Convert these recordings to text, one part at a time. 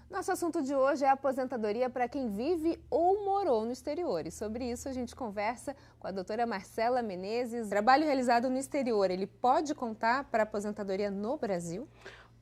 Nosso assunto de hoje é a aposentadoria para quem vive ou morou no exterior. E sobre isso a gente conversa com a doutora Marcela Menezes. O trabalho realizado no exterior, ele pode contar para a aposentadoria no Brasil?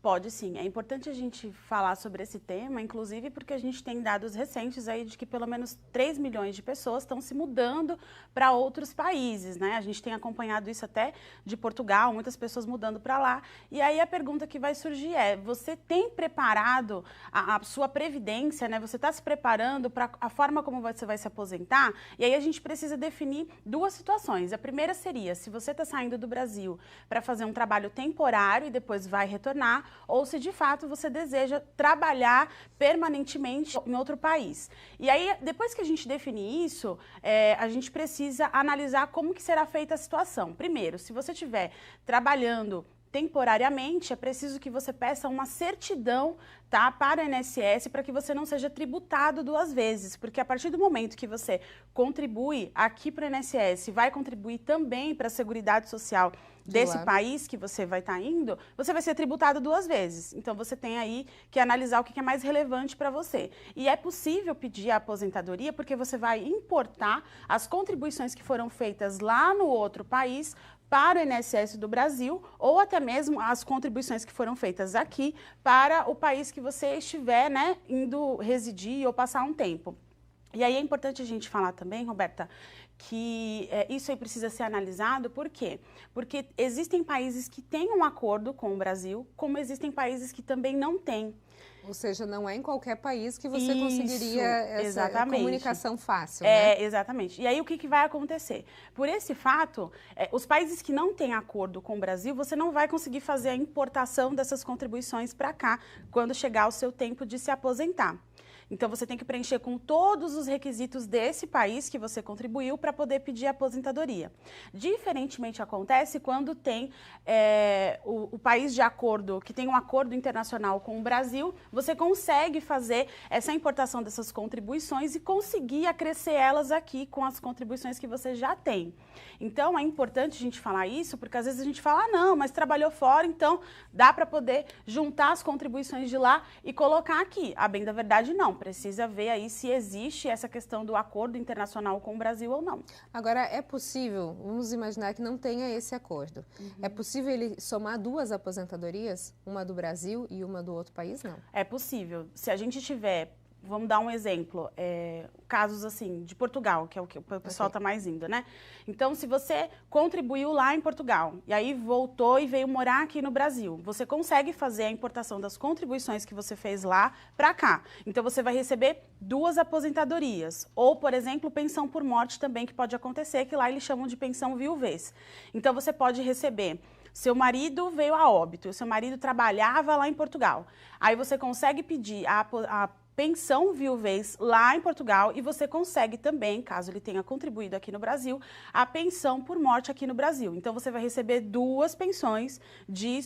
Pode sim, é importante a gente falar sobre esse tema, inclusive porque a gente tem dados recentes aí de que pelo menos 3 milhões de pessoas estão se mudando para outros países, né? A gente tem acompanhado isso até de Portugal, muitas pessoas mudando para lá. E aí a pergunta que vai surgir é, você tem preparado a sua previdência, né? Você está se preparando para a forma como você vai se aposentar? E aí a gente precisa definir duas situações. A primeira seria, se você está saindo do Brasil para fazer um trabalho temporário e depois vai retornar, ou se de fato você deseja trabalhar permanentemente em outro país. E aí, depois que a gente definir isso, a gente precisa analisar como que será feita a situação. Primeiro, se você estiver trabalhando temporariamente, é preciso que você peça uma certidão, tá, para o INSS, para que você não seja tributado duas vezes, porque a partir do momento que você contribui aqui para o INSS, vai contribuir também para a Seguridade Social desse país que você vai estar indo, você vai ser tributado duas vezes. Então, você tem aí que analisar o que é mais relevante para você. E é possível pedir a aposentadoria porque você vai importar as contribuições que foram feitas lá no outro país para o INSS do Brasil, ou até mesmo as contribuições que foram feitas aqui para o país que você estiver, né, indo residir ou passar um tempo. E aí é importante a gente falar também, Roberta, que isso aí precisa ser analisado, por quê? Porque existem países que têm um acordo com o Brasil, como existem países que também não têm. Ou seja, não é em qualquer país que você conseguiria essa exatamente. comunicação fácil, né? Exatamente. E aí o que vai acontecer? Por esse fato, os países que não têm acordo com o Brasil, você não vai conseguir fazer a importação dessas contribuições para cá, quando chegar o seu tempo de se aposentar. Então, você tem que preencher com todos os requisitos desse país que você contribuiu para poder pedir a aposentadoria. Diferentemente acontece quando tem o país de acordo, que tem um acordo internacional com o Brasil, você consegue fazer essa importação dessas contribuições e conseguir acrescer elas aqui com as contribuições que você já tem. Então, é importante a gente falar isso, porque às vezes a gente fala, ah, não, mas trabalhou fora, então dá para poder juntar as contribuições de lá e colocar aqui. A bem da verdade, não. Precisa ver aí se existe essa questão do acordo internacional com o Brasil ou não. Agora, é possível, vamos imaginar que não tenha esse acordo, é possível ele somar duas aposentadorias, uma do Brasil e uma do outro país, não? É possível. Se a gente tiver, vamos dar um exemplo, casos assim, de Portugal, que é o que o pessoal está mais indo, né? Então, se você contribuiu lá em Portugal, e aí voltou e veio morar aqui no Brasil, você consegue fazer a importação das contribuições que você fez lá para cá. Então, você vai receber duas aposentadorias. Ou, por exemplo, pensão por morte também, que pode acontecer, que lá eles chamam de pensão viuvez. Então, você pode receber... Seu marido veio a óbito, seu marido trabalhava lá em Portugal. Aí você consegue pedir a pensão viuvez lá em Portugal e você consegue também, caso ele tenha contribuído aqui no Brasil, a pensão por morte aqui no Brasil. Então, você vai receber duas pensões de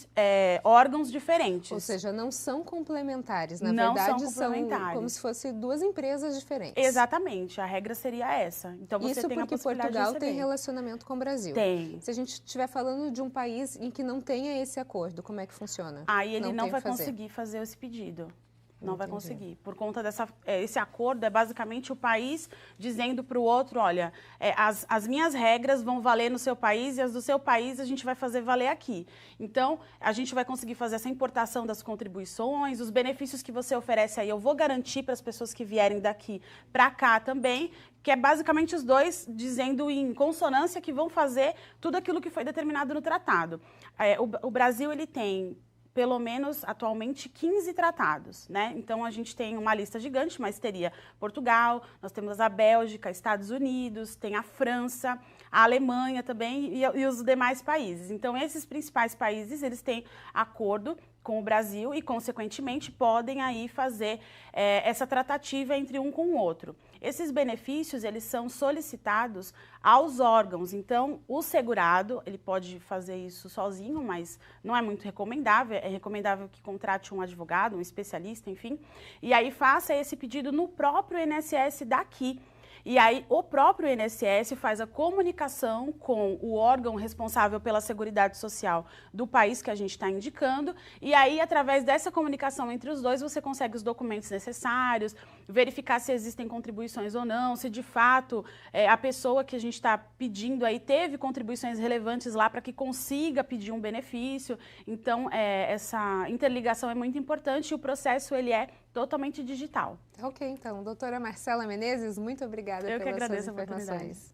órgãos diferentes. Ou seja, não são complementares, na não verdade são como se fossem duas empresas diferentes. Exatamente, a regra seria essa. Então, você isso tem a porque possibilidade Portugal de tem relacionamento com o Brasil. Tem. Se a gente estiver falando de um país em que não tenha esse acordo, como é que funciona? Aí ele não vai conseguir fazer esse pedido. Não vai conseguir. Por conta esse acordo, é basicamente o país dizendo para o outro, olha, as minhas regras vão valer no seu país e as do seu país a gente vai fazer valer aqui. Então, a gente vai conseguir fazer essa importação das contribuições, os benefícios que você oferece aí, eu vou garantir para as pessoas que vierem daqui para cá também, que é basicamente os dois dizendo em consonância que vão fazer tudo aquilo que foi determinado no tratado. O Brasil, ele tem... pelo menos, atualmente, 15 tratados, né? Então, a gente tem uma lista gigante, mas teria Portugal, nós temos a Bélgica, Estados Unidos, tem a França, a Alemanha também e os demais países. Então, esses principais países, eles têm acordo com o Brasil e, consequentemente, podem aí fazer essa tratativa entre um com o outro. Esses benefícios, eles são solicitados aos órgãos. Então, o segurado, ele pode fazer isso sozinho, mas não é muito recomendável. É recomendável que contrate um advogado, um especialista, enfim. E aí, faça esse pedido no próprio INSS daqui. e aí o próprio INSS faz a comunicação com o órgão responsável pela Seguridade Social do país que a gente está indicando, e aí através dessa comunicação entre os dois você consegue os documentos necessários, verificar se existem contribuições ou não, se de fato a pessoa que a gente está pedindo aí teve contribuições relevantes lá para que consiga pedir um benefício. Então, essa interligação é muito importante e o processo ele é totalmente digital. Ok, então, doutora Marcela Menezes, muito obrigada pelas suas informações.